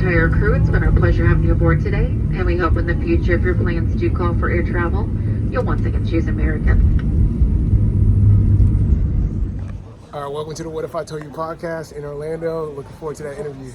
entire crew, it's been our pleasure having you aboard today, and we hope in the future, if your plans do call for air travel, you'll once again choose American. All right, welcome to the What If I Told You podcast in Orlando. Looking forward to that interview.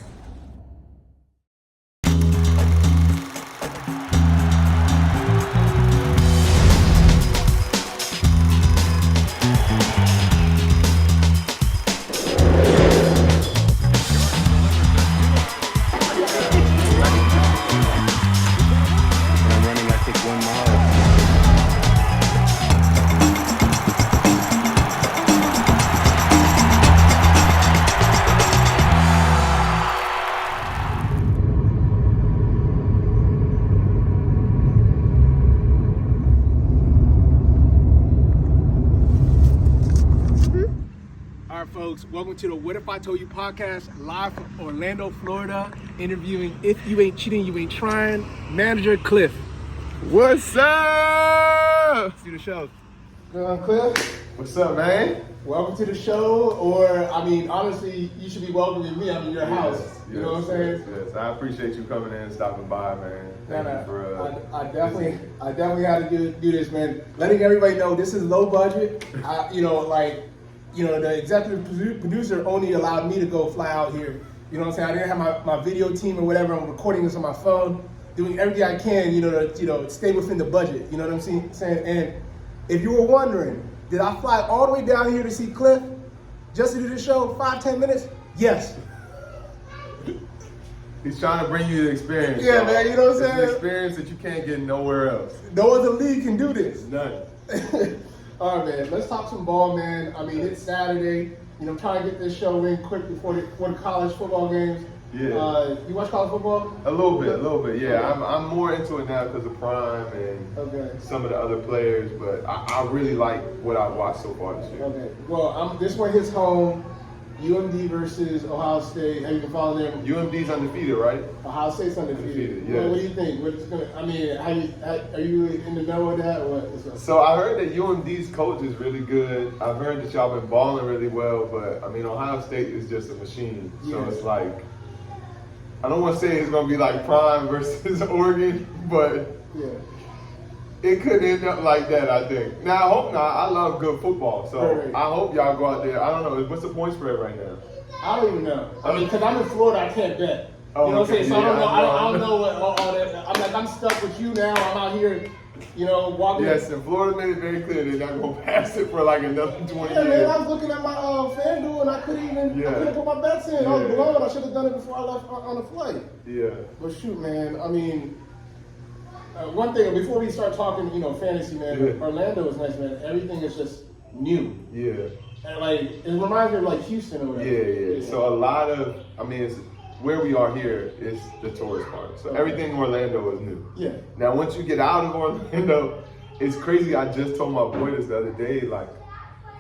Folks, welcome to the What If I Told You podcast, live from Orlando, Florida, interviewing If You Ain't Cheating, You Ain't Trying, manager Cliff. What's up? Let's do the show. Cliff. What's up, man? Welcome to the show, or, I mean, honestly, you should be welcoming me. I'm in your house. You know what I'm saying? Yes. I appreciate you coming in and stopping by, man. Thank you for, I definitely had to do this, man. Letting everybody know this is low budget. The executive producer only allowed me to go fly out here. You know what I'm saying? I didn't have my video team or whatever. I'm recording this on my phone, doing everything I can, to stay within the budget. You know what I'm saying? And if you were wondering, did I fly all the way down here to see Cliff just to do the show, 5-10 minutes? Yes. He's trying to bring you the experience. Yeah, man, you know what I'm saying? It's an experience that you can't get nowhere else. No other league can do this. None. All right, man. Let's talk some ball, man. I mean, it's Saturday. I'm trying to get this show in quick before the college football games. Yeah. You watch college football? A little bit. Yeah, okay. I'm more into it now because of Prime and some of the other players, but I really like what I've watched so far this year. Okay. Well, this one hits home. UMD versus Ohio State. Have you been following them? UMD's undefeated, right? Ohio State's undefeated. Yeah. What do you think? Are you in the know of that? Or what? So I heard that UMD's coach is really good. I've heard that y'all been balling really well, but I mean Ohio State is just a machine. So it's like, I don't want to say it's gonna be like Prime versus Oregon, but it could end up like that, I think. Now, I hope not. I love good football, so right. I hope y'all go out there. I don't know. What's the point spread right now? I don't even know. I mean, because I'm in Florida, I can't bet. Oh, you know what I'm saying? So yeah, I don't know what all that. I'm stuck with you now. I'm out here, walking. Yes, and Florida made it very clear they're not going to pass it for like another 20 years. Yeah, man, I was looking at my FanDuel and I couldn't put my bets in. I was blown. I should have done it before I left on the flight. Yeah. But shoot, man, I mean, one thing, before we start talking, fantasy, man, Orlando is nice, man. Everything is just new. Yeah. And it reminds me of like Houston or whatever. Yeah. So a lot of, it's where we are here is the tourist part. So everything in Orlando is new. Yeah. Now, once you get out of Orlando, it's crazy. I just told my boy this the other day, like,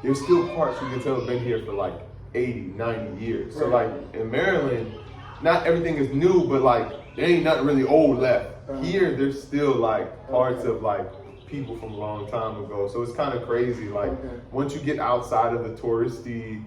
there's still parts you can tell have been here for like 80, 90 years. So like in Maryland, not everything is new, but like there ain't nothing really old left. Here, there's still like parts of like people from a long time ago. So it's kind of crazy. Like once you get outside of the touristy,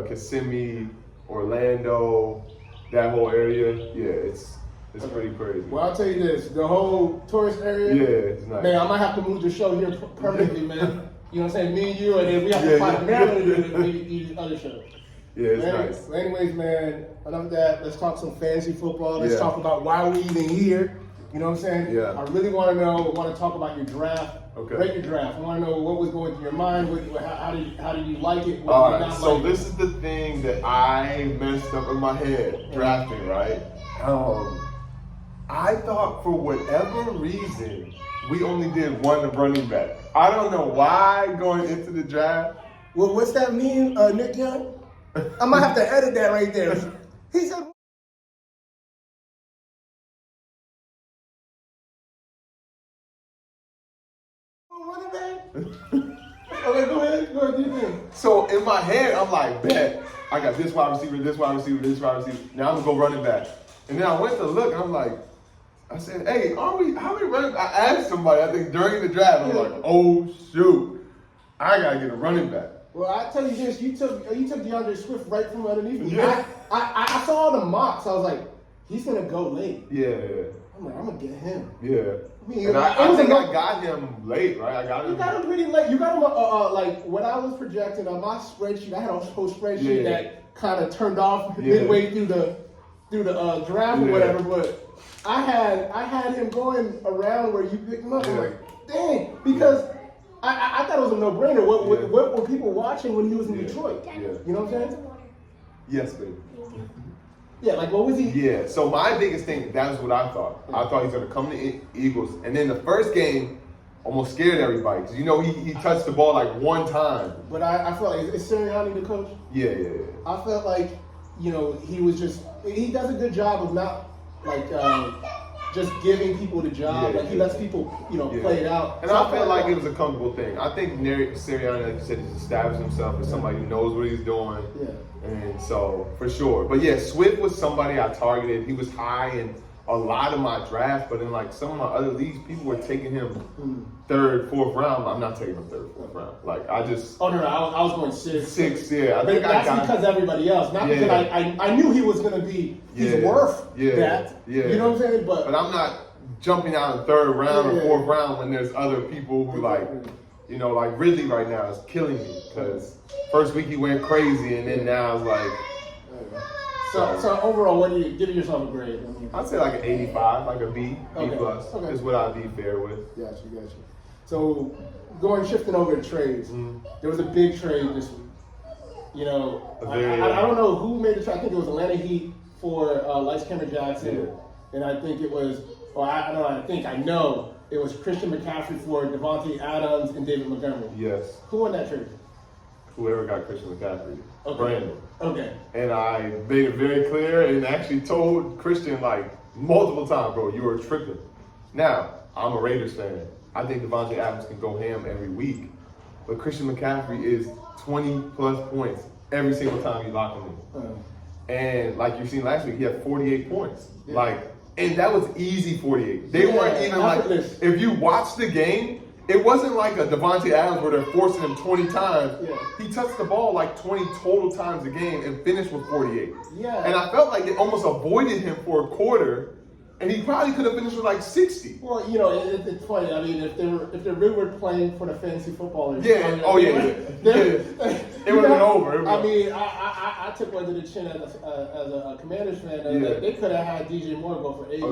Kissimmee, Orlando, that whole area, it's pretty crazy. Well, I'll tell you this, the whole tourist area, it's nice. Man, I might have to move the show here permanently, man. You know what I'm saying? Me and you, and then we have to find Maryland and maybe other shows. Yeah, it's nice. So anyways, man, enough of that. Let's talk some fantasy football. Let's talk about why we're even here. You know what I'm saying? Yeah. I really want to talk about your draft. Okay. Rate your draft. I want to know what was going through your mind. How did you like it? All right. So this is the thing that I messed up in my head drafting, right? I thought for whatever reason we only did one running back. I don't know why going into the draft. Well, what's that mean, Nick Young? I might have to edit that right there. He said. Running back? Okay, go ahead, do your thing. So in my head, I'm like, bet, I got this wide receiver, this wide receiver, this wide receiver. Now I'm gonna go running back. And then I went to look, and I'm like, I said, hey, how many running? I asked somebody, I think during the draft, I was like, oh shoot, I gotta get a running back. Well, I tell you this, you took DeAndre Swift right from underneath me. Yeah. I saw all the mocks. I was like, he's gonna go late. Yeah. I'm like, I'm gonna get him. Yeah. I mean, And it I was think a I got him late, right? I got him. You got him pretty late. You got him like when I was projecting on my spreadsheet. I had a whole spreadsheet Yeah. that kind of turned off Yeah. midway through the draft or Yeah. whatever. But I had him going around where you picked him up. I'm Yeah. like, dang, because I thought it was a no-brainer. What Yeah. were people watching when he was in Yeah. Detroit? Yeah. You know what I'm saying? Yes, baby. Yeah, like what was he? Yeah, so my biggest thing, that was what I thought. I thought he's going to come to Eagles. And then the first game almost scared everybody. Because, he touched the ball like one time. But I felt like, is Sirianni the coach? Yeah. I felt like, he was he does a good job of not, like, just giving people the job. Yeah, like, he yeah. lets people, Yeah. play it out. And So I felt like it was a comfortable thing. I think Sirianni, like you said, he's established himself as somebody who knows what he's doing. Yeah. And so, for sure. But yeah, Swift was somebody I targeted. He was high in a lot of my drafts, but in like some of my other leagues, people were taking him third, fourth round. I'm not taking him third, fourth round. Like, I just... Oh, no, I was going six. Yeah. I But think that's because everybody else. Not Yeah. because I knew he was going to be, he's Yeah. worth Yeah. that. Yeah. You know what I'm saying? But I'm not jumping out in third round Yeah. or fourth round when there's other people who like Ridley right now is killing me because first week he went crazy and then now it's like So overall, what do you give yourself a grade? I'd say like an 85, like a B Okay. plus Okay. is what I'd be fair with. Gotcha. So shifting over to trades, there was a big trade this week. I don't know who made the trade. I think it was Atlanta Heat for Lights Cameron Jackson, and I think it was. I know it was Christian McCaffrey for Devontae Adams and David Montgomery. Yes. Who won that trade? Whoever got Christian McCaffrey. Okay. Brandon. Okay. And I made it very clear and actually told Christian like multiple times, bro, you were tripping. Now, I'm a Raiders fan. I think Devontae Adams can go ham every week. But Christian McCaffrey is 20 plus points every single time you lock him in. And like you've seen last week, he had 48 points. Yeah. And that was easy 48. They weren't even effortless. if you watch the game, it wasn't like a Devontae Adams where they're forcing him 20 times. Yeah. He touched the ball like 20 total times a game and finished with 48. Yeah. And I felt like it almost avoided him for a quarter, and he probably could have finished with like 60. Well, it's funny. I mean, if they really were playing for the fantasy footballers, Yeah. It would have been over. I mean, I took one to the chin as a Commanders fan. Yeah. They could have had DJ Moore go for 80. Oh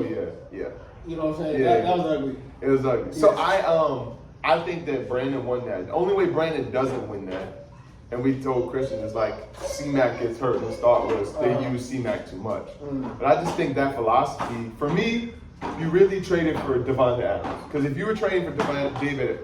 yeah. You know what I'm saying? Yeah. That was ugly. It was ugly. So Yes. I think that Brandon won that. The only way Brandon doesn't win that, and we told Christian, is like C-Mac gets hurt and start was they use C-Mac too much. But I just think that philosophy, for me, you really traded for Devontae Adams. Because if you were trading for David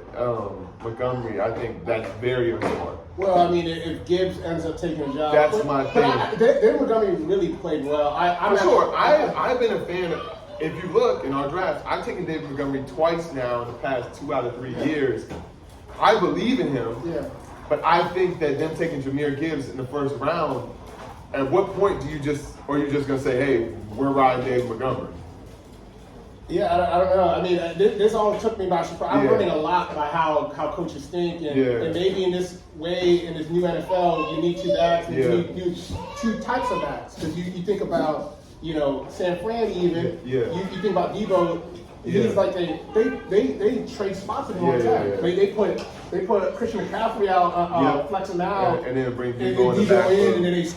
Montgomery, I think that's very smart. Well, I mean, if Gibbs ends up taking a job, That's my thing. David Montgomery really played well. For sure. I've been a fan of, if you look in our drafts, I've taken David Montgomery twice now in the past 2 out of 3 years. I believe in him, Yeah. but I think that them taking Jahmyr Gibbs in the first round, at what point are you just gonna say, hey, we're riding David Montgomery? Yeah, I don't know. I mean, this all took me by surprise. I'm Yeah. learning a lot about how coaches think, and maybe in this way, in this new NFL, you need 2 backs, and you need 2 types of backs. Because you think about, San Fran even. Yeah. You think about Debo. He's like they trade spots with him all the time. Yeah. They put Christian McCaffrey out, flex him out, and then bring and Debo in the back. and then they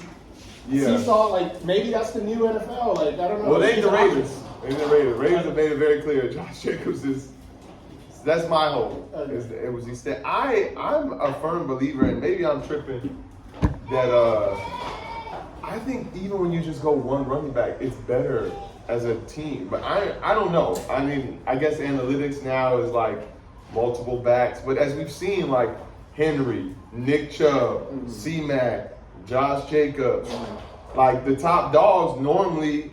seesaw. Like maybe that's the new NFL. Like I don't know. Well, they ain't the Raiders. Raiders have made it very clear. Josh Jacobs is. That's my hope. Okay. It was I'm a firm believer, and maybe I'm tripping, that I think even when you just go one running back, it's better as a team. But I don't know. I mean, I guess analytics now is like multiple backs, but as we've seen, like Henry, Nick Chubb, C-Mac, Josh Jacobs, like the top dogs normally,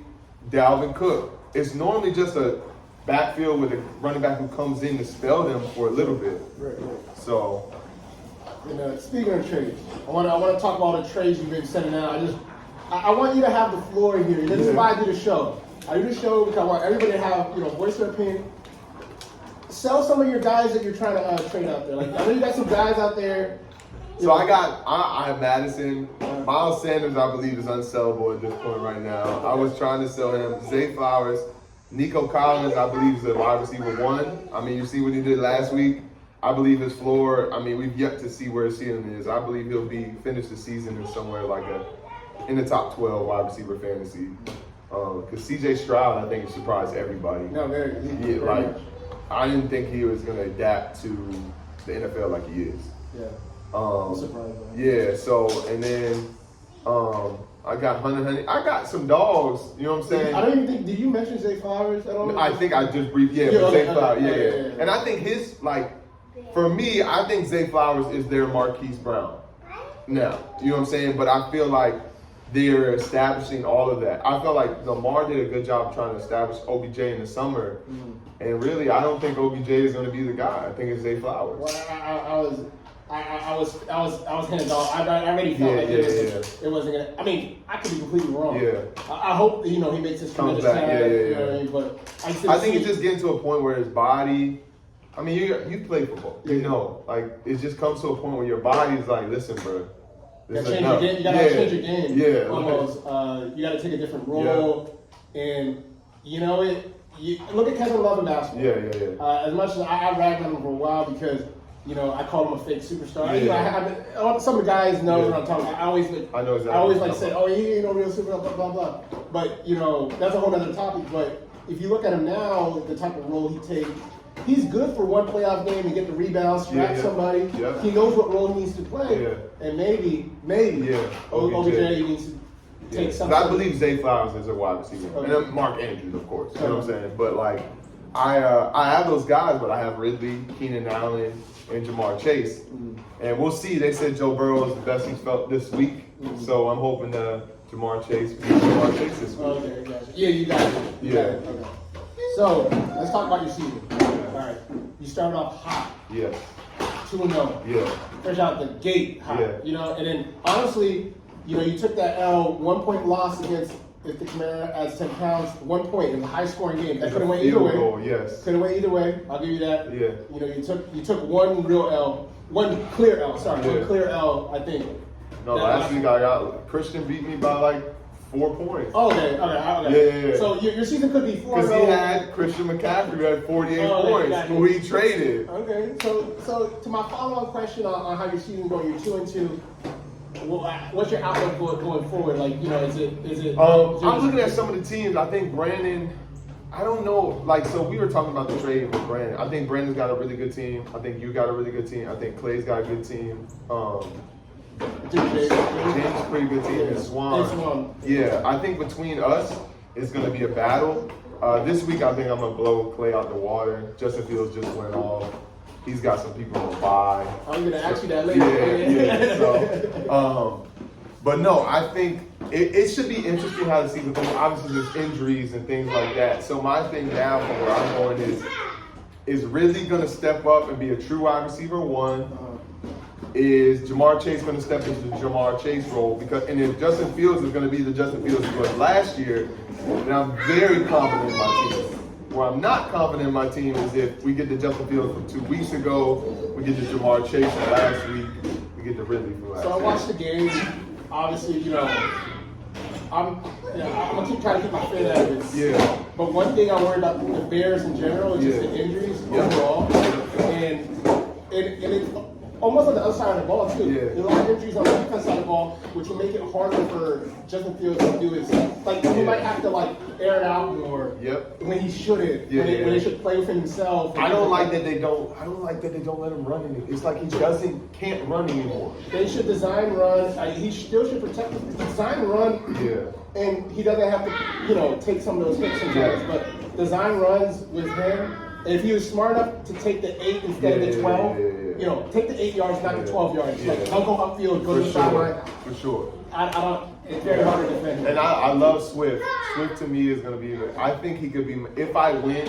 Dalvin Cook. It's normally just a backfield with a running back who comes in to spell them for a little bit. Right. So, Speaking of trades, I want to talk about all the trades you've been sending out. I want you to have the floor here. This is why I do the show. I do the show because I want everybody to have voice their opinion. Sell some of your guys that you're trying to trade out there. Like I know you got some guys out there. I have Madison. Miles Sanders, I believe, is unsellable at this point right now. I was trying to sell him. Zay Flowers. Nico Collins, I believe, is a wide receiver 1. I mean, you see what he did last week. I believe his floor, I mean, we've yet to see where his ceiling is. I believe he'll finish the season in somewhere like in the top 12 wide receiver fantasy. Because CJ Stroud, I think, surprised everybody. No, very. Yeah, like, I didn't think he was going to adapt to the NFL like he is. Yeah. I'm surprised. Yeah, so, and then I got Honey. I got some dogs, you know what I'm saying? I don't even think, did you mention Zay Flowers at all? I think I just briefed, Zay Flowers, yeah. And I think his, like, for me, I think Zay Flowers is their Marquise Brown now, you know what I'm saying? But I feel like they're establishing all of that. I feel like Lamar did a good job trying to establish OBJ in the summer. And really, I don't think OBJ is going to be the guy. I think it's Zay Flowers. Well, I was hands off. I already felt like it wasn't gonna. I mean, I could be completely wrong. Yeah. I hope he makes his tremendous back. time. Yeah. You know what I mean? But I think it's just getting to a point where his body. I mean, you play football. You know, like it just comes to a point where your body is like, listen, bro. You gotta change your game. Yeah. Almost. You gotta take a different role, and you know it. Look at Kevin Love in basketball. Yeah. As much as I ragged on him for a while because. You know, I call him a fake superstar. Yeah. You know, some of the guys know what I'm talking about. I always say, oh, he ain't no real superstar, blah, blah, blah. But, you know, that's a whole other topic. But if you look at him now, the type of role he takes, he's good for one playoff game and get the rebound, strap somebody. Yeah. He knows what role he needs to play. Yeah. And maybe OBJ needs to take something. I believe Zay Flowers is a wide receiver. Okay. And then Mark Andrews, of course. You know what I'm saying? But, like, I have those guys, but I have Ridley, Keenan Allen, and Jamar Chase. And we'll see. They said Joe Burrow is the best he's felt this week. So I'm hoping Jamar Chase beats Jamar Chase this week. Okay, gotcha. Yeah, you got it. You got it. Okay. So let's talk about your season. All right. You started off hot. Yes. 2-0. Yeah. Fresh out the gate hot. Yeah. You know, and then honestly, you know, you took that L, 1-point loss against if the Camaro adds 10 pounds, 1 point in a high scoring game. That could have went either way. Goal, yes. Could have went either way. I'll give you that. Yeah. You know, you took one real L, one clear L, one clear L, I think. No, last week I got Christian beat me by like 4 points. Oh, okay. Yeah. So your season could be 4-0. Because he had Christian McCaffrey who had 48 points, who he traded. Okay. So to my follow-on question on how your season's going, you're 2-2. What's your outlook going forward? Like, you know, is it? I'm looking at some of the teams. I think Brandon. I don't know. Like, so we were talking about the trade with Brandon. I think Brandon's got a really good team. I think you got a really good team. I think Clay's got a good team. James a pretty good team. And Swan. Yeah, I think between us, it's going to be a battle. This week, I think I'm going to blow Clay out the water. Justin Fields just went off. He's got some people on bye. I'm going to ask you that later. Yeah. So, but no, I think it should be interesting how the season goes. Obviously, there's injuries and things like that. So my thing now from where I'm going is Ridley going to step up and be a true wide receiver 1? Is Jamar Chase going to step into the Jamar Chase role? And if Justin Fields is going to be the Justin Fields he was last year, then I'm very confident in my team. Where I'm not confident in my team is if we get the Justin Fields from 2 weeks ago, we get the Jamar Chase from last week, we get the Ridley from last week. So I watched the game. Obviously, you know, I'm gonna trying to keep my faith out of this. Yeah. But one thing I worry about the Bears in general is just the injuries overall, and it's almost on the other side of the ball too. Yeah. There's a lot of injuries on the defense side of the ball, which will make it harder for Justin Fields to do his like. He might have to like air it out more. When he shouldn't. When they should play with himself. I don't like that they don't let him run anymore. It's like he can't run anymore. They should design run. He still should protect him. Design run. Yeah. And he doesn't have to, you know, take some of those hits sometimes. But design runs with him. And if he was smart enough to take the 8 instead of the 12, you know, take the 8 yards, not the 12 yards. Like, don't go upfield, go to the sideline. For sure. I don't. It's very hard to defend him. And I love Swift. Swift to me is going to be. I think he could be. If I win,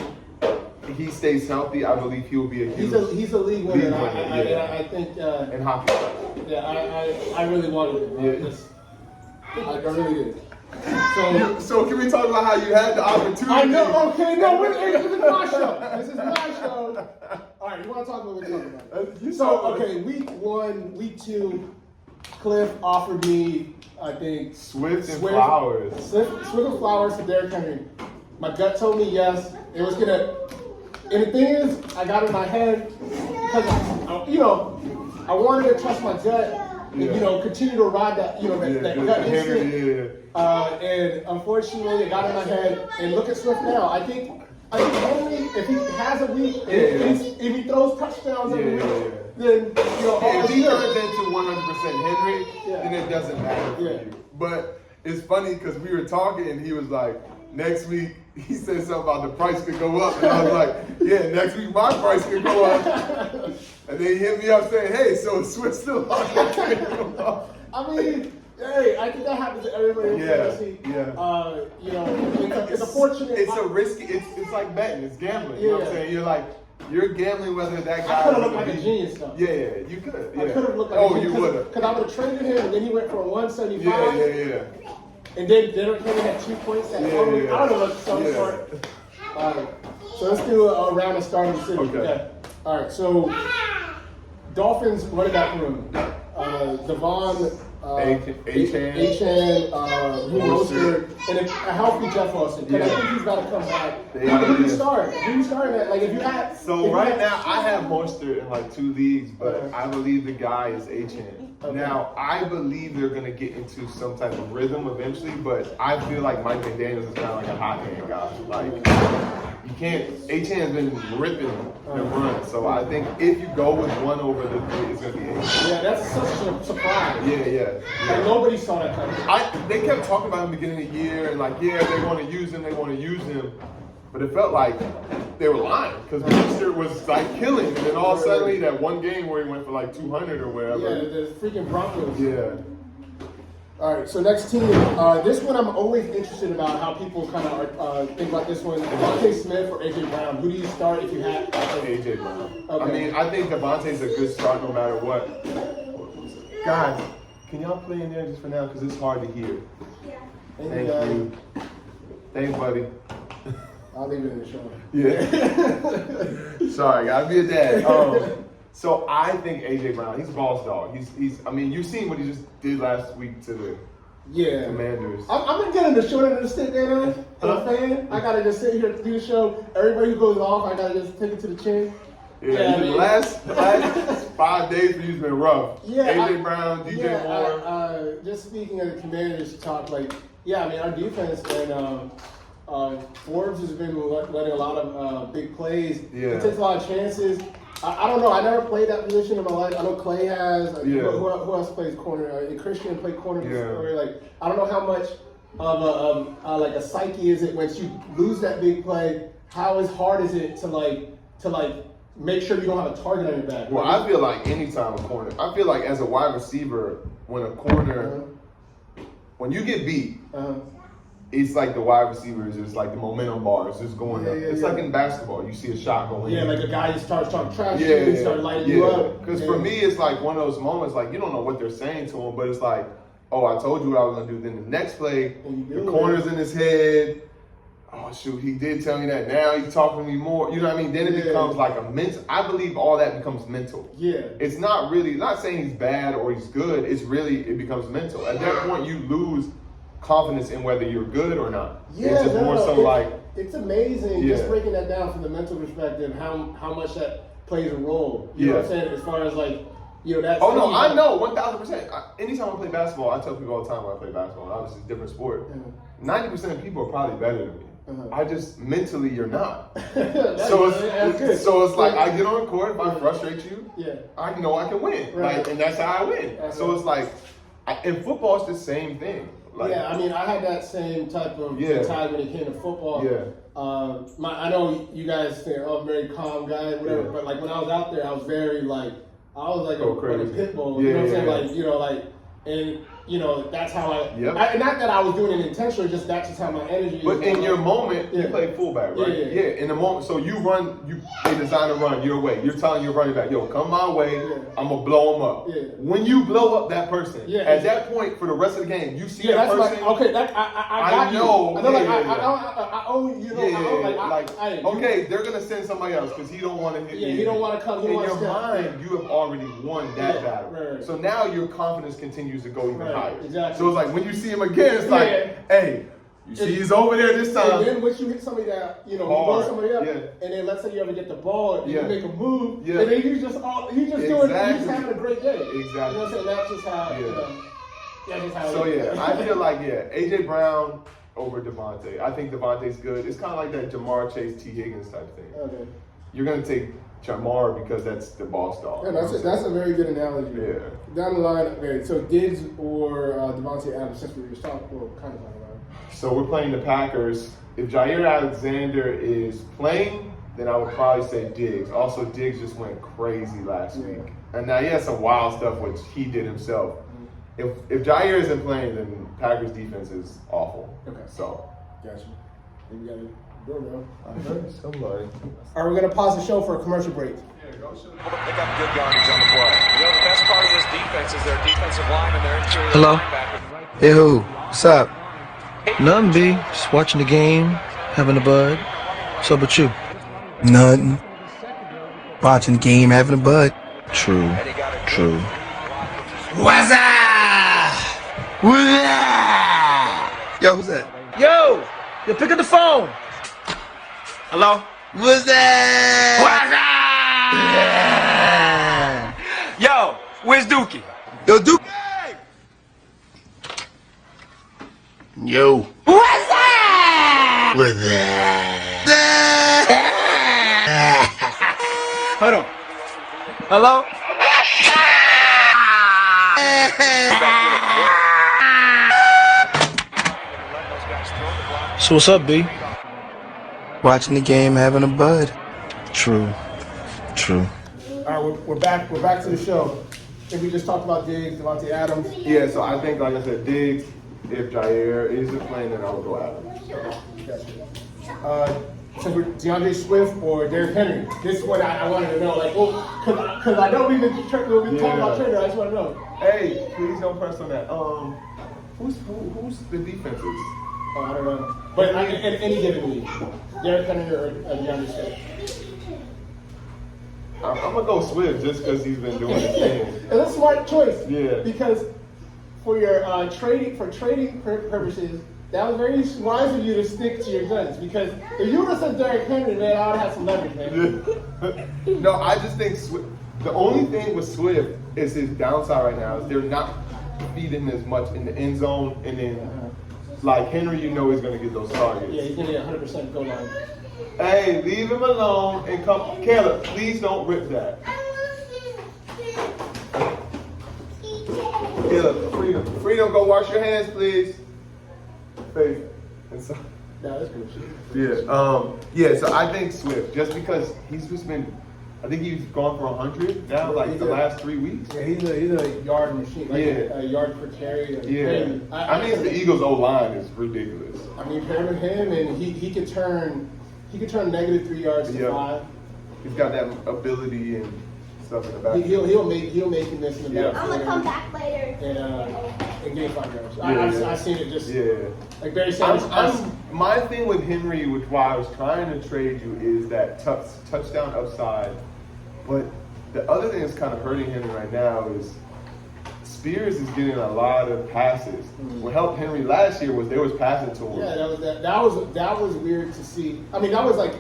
he stays healthy. I believe he will be a huge. He's a league winner. I think. And hockey. Yeah, I really wanted him. Yeah. I really did. So can we talk about how you had the opportunity? I know. Okay, no. This is my show. This is my show. All right, you want to talk about what we're talking about? So okay, week 1, week 2. Cliff offered me, I think, Swift and Flowers. Swift and Flowers to Derrick Henry. My gut told me yes. It was gonna. And the thing is, I got in my head because I wanted to trust my gut and continue to ride that that gut instinct. And unfortunately, it got in my head. And look at Swift now. I think Henry, if he has a week, if he throws touchdowns every week, then if he turns into 100% Henry, then it doesn't matter for you. But it's funny because we were talking and he was like, next week he said something about the price could go up, and I was like, yeah, next week my price could go up. And then he hit me up saying, hey, so Swift still on? I mean, hey, I think that happens to everybody in fantasy. It's a fortunate. It's a risky. It's like betting. It's gambling. You know what I'm saying? You're gambling whether that guy. I could have looked like a genius though. Yeah, you could. I could have looked like a genius. You would have. Because I would have traded him, and then he went for a 175. Yeah. And then Derrick Henry had 2 points. I don't know what to sell for. All right, so let's do a round of starting city. Okay. All right, so Dolphins running back room. Devon, Achane, Mostert, and a healthy Jeff Wilson. Because I think he's about to come back. Who do you start? Who you starting at? Like if you had. So right now I have Mostert in like 2 leagues, but I believe the guy is Achane. Okay. Now I believe they're gonna get into some type of rhythm eventually, but I feel like Mike McDaniels is kind of like a hot hand guy. Like you can't. Achane has been ripping and running, so I think if you go with one over the 3, it's gonna be Achane. Yeah, that's such a surprise. Yeah. Like nobody saw that coming. They kept talking about him at the beginning of the year and like, yeah, they want to use him. But it felt like they were lying because Mostert was like killing, and then all of a sudden that one game where he went for like 200 or whatever. Yeah, the freaking Broncos. Yeah. All right, so next team. This one I'm always interested about how people kind of think about this one. Devontae Smith or AJ Brown. Who do you start if you had? AJ Brown. Okay. I mean, I think Devontae's a good start no matter what. Guys, can y'all play in there just for now because it's hard to hear. Thank you. Thanks, buddy. I'll leave it in the show. Yeah. Sorry, gotta be a dad. So I think AJ Brown, he's a boss dog. He's. I mean, you've seen what he just did last week to the Commanders. I'm gonna get in the short end of the stick, man. I'm a fan. I gotta just sit here do the show. Everybody who goes off, I gotta just take it to the chin. Yeah, the last 5 days for you's been rough. Yeah, AJ Brown, DJ Moore. Just speaking of the Commanders talk, our defense and Forbes has been letting a lot of big plays. Yeah. He takes a lot of chances. I don't know. I never played that position in my life. I know Clay has. Who else plays corner? Christian played corner before. I don't know how much of a psyche is it once you lose that big play. How hard is it to make sure you don't have a target on your back? Well, I feel like anytime a corner. I feel like as a wide receiver, when a corner, when you get beat. It's like the wide receiver is just like the momentum bar is just going up. It's like in basketball, you see a shot going in. Yeah, like a guy just starts talking trash to you and start lighting you up. Because for me, it's like one of those moments, like you don't know what they're saying to him, but it's like, oh, I told you what I was gonna do. Then the next play, the corner's in his head. Oh shoot, he did tell me that. Now he's talking to me more. You know what I mean? Then it becomes like a mental. I believe all that becomes mental. Yeah. It's not really not saying he's bad or he's good. It's really it becomes mental. At that point, you lose confidence in whether you're good or not. Yeah, it's amazing Yeah. just breaking that down from the mental perspective, how much that plays a role. You know what I'm saying? As far as that's. Oh no, I know 1,000%. Anytime I play basketball, I tell people all the time when I play basketball. Obviously, it's a different sport. 90% of people are probably better than me. I just mentally you're not. So it's like I get on the court. If I frustrate you, I know I can win. Right. And that's how I win. So it's like in football, it's the same thing. I mean, I had that same type of time when it came to football. I know you guys think, I'm a very calm guy, whatever. But when I was out there, I was very a crazy. pit bull. You know what I'm saying? And you know, that's how Yep. and not that I was doing it intentionally, just that's just how my energy is. But in your moment, you Yeah. play fullback, right? Yeah. In the moment, so you run, they design a run your way. You're telling your running back, yo, come my way, Yeah. I'm gonna blow him up. Yeah. When you blow up that person, Yeah. at that point for the rest of the game, you see Yeah, that that's person. like, okay, that, I got know. you. I know, like, Yeah, yeah, I owe you, you know, Yeah, I owe, like, okay, they're gonna send somebody else because he don't want to hit. Yeah, he don't want to come. He In don't your want to mind, you have already won that Yeah, battle. right. So now your confidence continues to go even Right, higher. exactly. So it's like when you see him again, it's like, Yeah. hey, you see he's over there this time. And then once you hit somebody that, you know, you Hard, blow somebody up, yeah. and then let's say you ever get the ball, and Yeah. you make a move, Yeah. and then he's just doing, he's Exactly. just having a great day. Exactly. You know what I'm saying? That's just how, you Yeah. know, that's just how So it is. yeah, I feel like AJ Brown over Devontae. I think Devontae's good. It's kind of like that Jamar Chase, T Higgins type thing. Okay. You're gonna take Jamar because that's the boss dog. Yeah, that's a very good analogy. Yeah. Down the line, okay, so Diggs or Devontae Adams, since we were just talking, well, kind of talking about it. So we're playing the Packers. If Jair Alexander is playing, then I would probably say Diggs. Also, Diggs just went crazy last Yeah. week, and now he has some wild stuff which he did himself. If Jair isn't playing, then Packers defense is awful. Okay. So. Gotcha. Then you got to go now. I heard somebody. All right, we're going to pause the show for a commercial break. Able to pick up good yardage on the play. You know, the best part of this defense is their defensive line and their interior Hello? linebackers. Hey, who? What's up? Nothing, B. Just watching the game, having a bud. What's up with you? Nothing. Watching the game, having a bud. True. True. What's up? What's up? Yo, who's that? Yo! Yo, pick up the phone. Hello? What's that? What's up? Yo, where's Dookie? Yo, Duke. Yo. What's that? What's that? Hold on. Hello? So what's up, B? Watching the game, having a bud. True. True. All right, we're back. We're back to the show. And we just talked about Diggs, Devontae Adams. Yeah, so I think, like I said, Diggs. If Jair isn't playing, then I would go Adams. Since we're DeAndre Swift or Derrick Henry, this is what I wanted to know. Like, well, because I know we've been talking about Trader. I just want to know. Hey, please don't press on that. Who's the defenses? Oh, I don't know. But in any given week, Derrick Henry or DeAndre Swift. I'm gonna go Swift just because he's been doing his thing. And that's a smart choice. Yeah. Because for your trading purposes, that was very wise of you to stick to your guns. Because if you would have said Derrick Henry, man, I would have had some leverage, man. No, I just think Swift. The only thing with Swift is his downside right now is they're not feeding as much in the end zone, and then like Henry, you know he's gonna get those targets. Yeah, he's gonna get 100% goal line. Hey, leave him alone and come. Caleb, please don't rip that. Caleb, freedom, go wash your hands, please. Faith. And so, No, that's good. yeah, so I think Swift, just because he's just been, I think he's gone for 100 now, like the last 3 weeks. Yeah, he's a yard machine. Like Yeah. a yard per carry. Yeah. I mean, the Eagles' O-line is ridiculous. I mean, pair with him, and he could turn -3 yards to Yeah. 5. He's got that ability and stuff in the back. He'll make him miss in the Yeah. backfield. I'm gonna come back later. And gain 5 yards. Yeah. I've seen it just Yeah. like Barry Sanders. My thing with Henry, which why I was trying to trade you, is that touchdown upside. But the other thing that's kind of hurting Henry right now is Spears is getting a lot of passes. What helped Henry last year was there was passing to him. Yeah, that was weird to see. I mean, that was like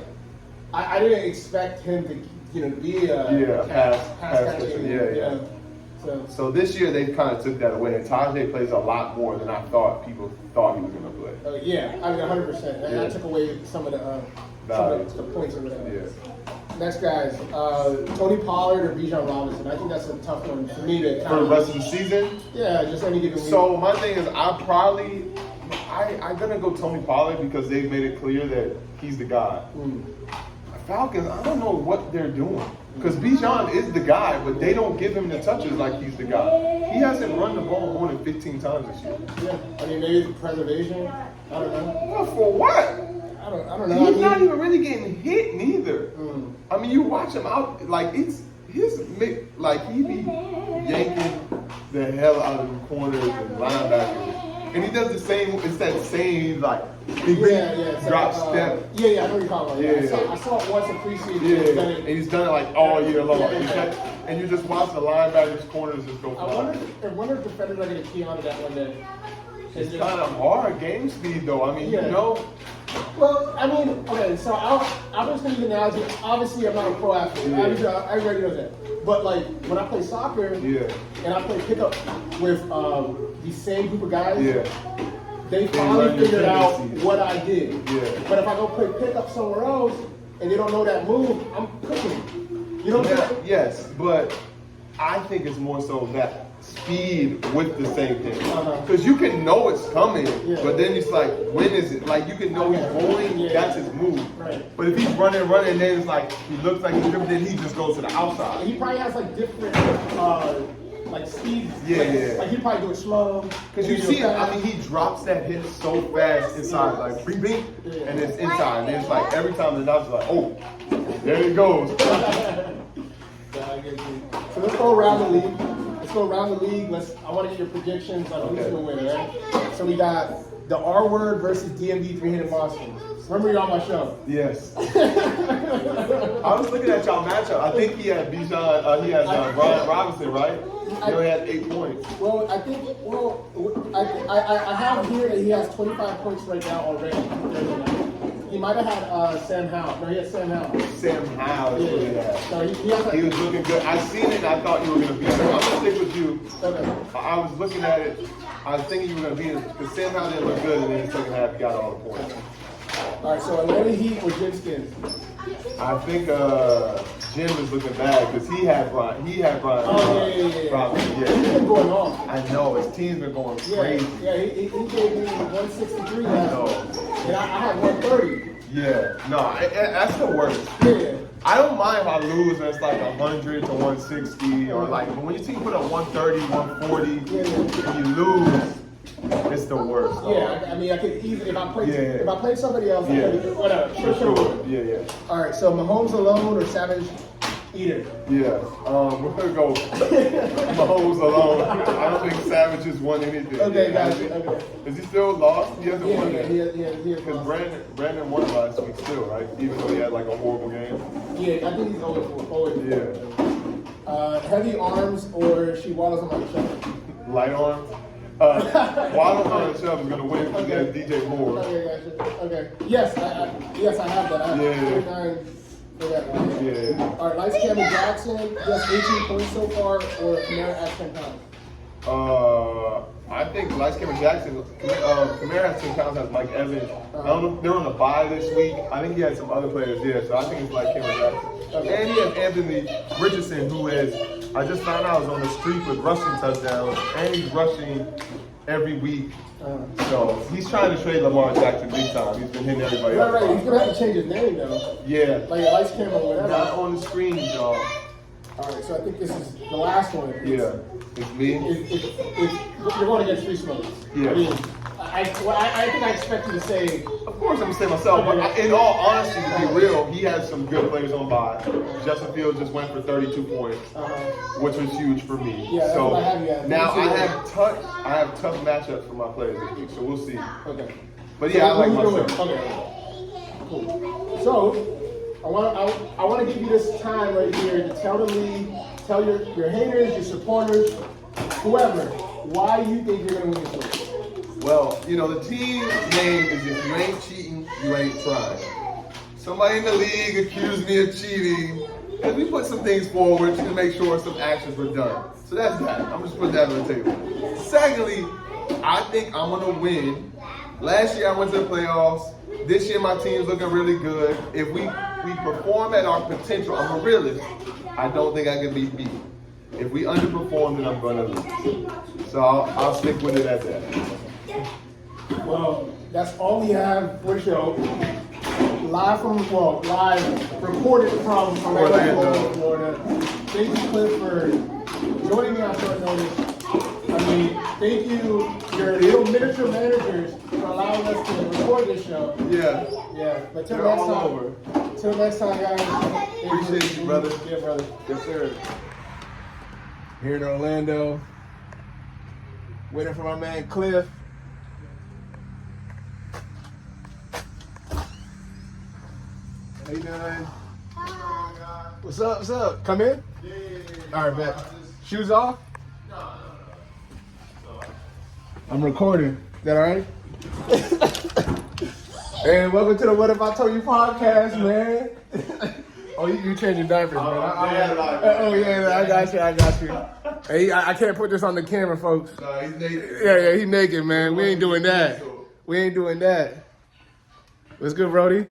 I didn't expect him to be a pass catcher. catcher. Yeah. So this year they kind of took that away, and Tajay plays a lot more than I thought people thought he was going to play. Yeah, I mean 100%. Yeah. That took away some of the points or whatever. Yeah. Next guys, Tony Pollard or Bijan Robinson. I think that's a tough one for me to For kind the of. rest of the season, Yeah, just any given week. so my thing is I'm gonna go Tony Pollard because they've made it clear that he's the guy. Falcons, I don't know what they're doing. Because Bijan is the guy, but they don't give him the touches like he's the guy. He hasn't run the ball more than 15 times this year. Yeah, I mean, maybe it's preservation. I don't know. Well, for what? I don't know. He's not even really getting hit neither. I mean, you watch him out, like like he be yanking the hell out of the corners and linebackers. And he does the same, it's that same, like, he drop step. Yeah, I know what you're talking about. Yeah. I saw it once in preseason. Yeah, and he's done it like all year long. Yeah. And you just watch the linebackers' corners just go I fly. wonder if defenders are going to key on to that one day. It's kind of hard game speed, though. I mean, Yeah. you know. Well, I mean, okay, so I'm just going to use an analogy. Obviously, I'm not a pro athlete. Yeah. Everybody knows that. But, like, when I play soccer and I play pickup with these same group of guys, they finally figured out what I did. Yeah. But if I go play pickup somewhere else and they don't know that move, I'm cooking. You know what I'm saying? Yes, but I think it's more so that speed with the same thing. Because you can know it's coming, but then it's like, when is it? Like, you can know he's rolling, that's his move. Right. But if he's running, and then it's like, he looks like he's dribbling, then he just goes to the outside. He probably has like different like speeds. Yeah. Like he probably do it slow. Because you see, I mean, he drops that hit so fast inside, like bing bing, and it's inside. And it's like every time the knob's like, oh, there it goes. So let's go around the league. I want to get your predictions on who's going to win, right? So we got the R Word versus DMV three-headed monster. Remember you're on my show. Yes. I was looking at y'all matchup. I think he had Bijan, he has Brian Robinson, right? He only had 8 points. Well, I think, I have here that he has 25 points right now already. He might have had Sam Howell. No, he had Sam Howell. Sam Howell is what he had. So He was looking good. I seen it and I thought you were going to beat him. I'm going to stick with you. Okay. I was looking at it. I was thinking you were going to beat him because Sam Howell didn't look good, and then in the second half he got all the points. All right, so Atlanta Heat or Jim Skins? I think Jim is looking bad because he had Brian. Oh, yeah. Robinson, He's been going off. I know his team's been going crazy. Yeah, he gave me 163 last No. week. And I had 130. Yeah, no, that's the worst. Yeah. I don't mind if I lose and it's like 100 to 160 or like, but when your team put up 130, 140, and you lose, it's the worst. Yeah, I mean, I could easily, if I played somebody else, Yeah. I could, whatever. Sure. Yeah. All right, so Mahomes alone or Savage Eater? Yeah. We're gonna go Mahomes alone. I don't think Savage has won anything. Okay, gotcha. Okay. Is he still lost? He hasn't won Yeah, yet. he has Because lost. Brandon won last week still, right? Even though he had like a horrible game. Yeah, I think he's always. Yeah. Heavy arms or she waddles on my shoulder? Light arms. Waddle on the shelf is gonna win because he has DJ Moore. Okay, gotcha. Okay. Yes, I have that. I have 49 for that one. Yeah. All right, Lights Camden Jackson, just 18 points so far, or Kamara at 10 pounds? I think Lights Camden Jackson, Kamara has 10 pounds, has Mike Evans. I don't know if they're on the bye this week. I think he had some other players, so I think it's Lights Camden Jackson. And he has Anthony Richardson, who is, I just found out, is on the streak with rushing touchdowns, and he's rushing every week. So he's trying to trade Lamar Jackson big time. He's been hitting everybody else. Right. He's gonna have to change his name though. Yeah. Like Lights Camden or whatever. Not on the screen, y'all. All right, so I think this is the last one. Yeah. It's me. You're going against Free Smokes. Yeah. I mean, I think I expect you to say. Of course, I'm gonna say myself, but in all honesty, to be real, he has some good players on bye. Justin Fields just went for 32 points, which was huge for me. Yeah, that's so what I have you at. now I have tough matchups for my players this week, so we'll see. Okay. But yeah, I like who's gonna myself. win? Okay. Cool. So I want to give you this time right here to tell the league, tell your haters, your supporters, whoever, why you think you're gonna win this league. Well, the team name is if you ain't cheating, you ain't trying. Somebody in the league accused me of cheating, and we put some things forward to make sure some actions were done. So that's that. I'm just putting that on the table. Secondly, I think I'm gonna win. Last year I went to the playoffs. This year my team's looking really good. If we perform at our potential, I'm a realist. I don't think I can be beat. If we underperform, then I'm gonna lose. So I'll stick with it at that. Well, that's all we have for the show. live recorded from Orlando, Florida. Thank you, Cliff, for joining me on short notice. I mean, thank you, your little miniature managers, for allowing us to record this show. Yeah. Yeah, but till They're next all time. over. Till next time, guys. Appreciate you, brother. Yeah, brother. Yes, sir. Here in Orlando, waiting for my man Cliff. How you doing? What's up? What's up? Come in? Yeah. All right, bet. Shoes off? I'm recording. Is that all right? And welcome to the What If I Told You podcast, man. Oh, you changing diapers, man. Oh, yeah, I got you. Hey, I can't put this on the camera, folks. No, he's naked. Yeah, he naked, man. We ain't doing that. What's good, Brody?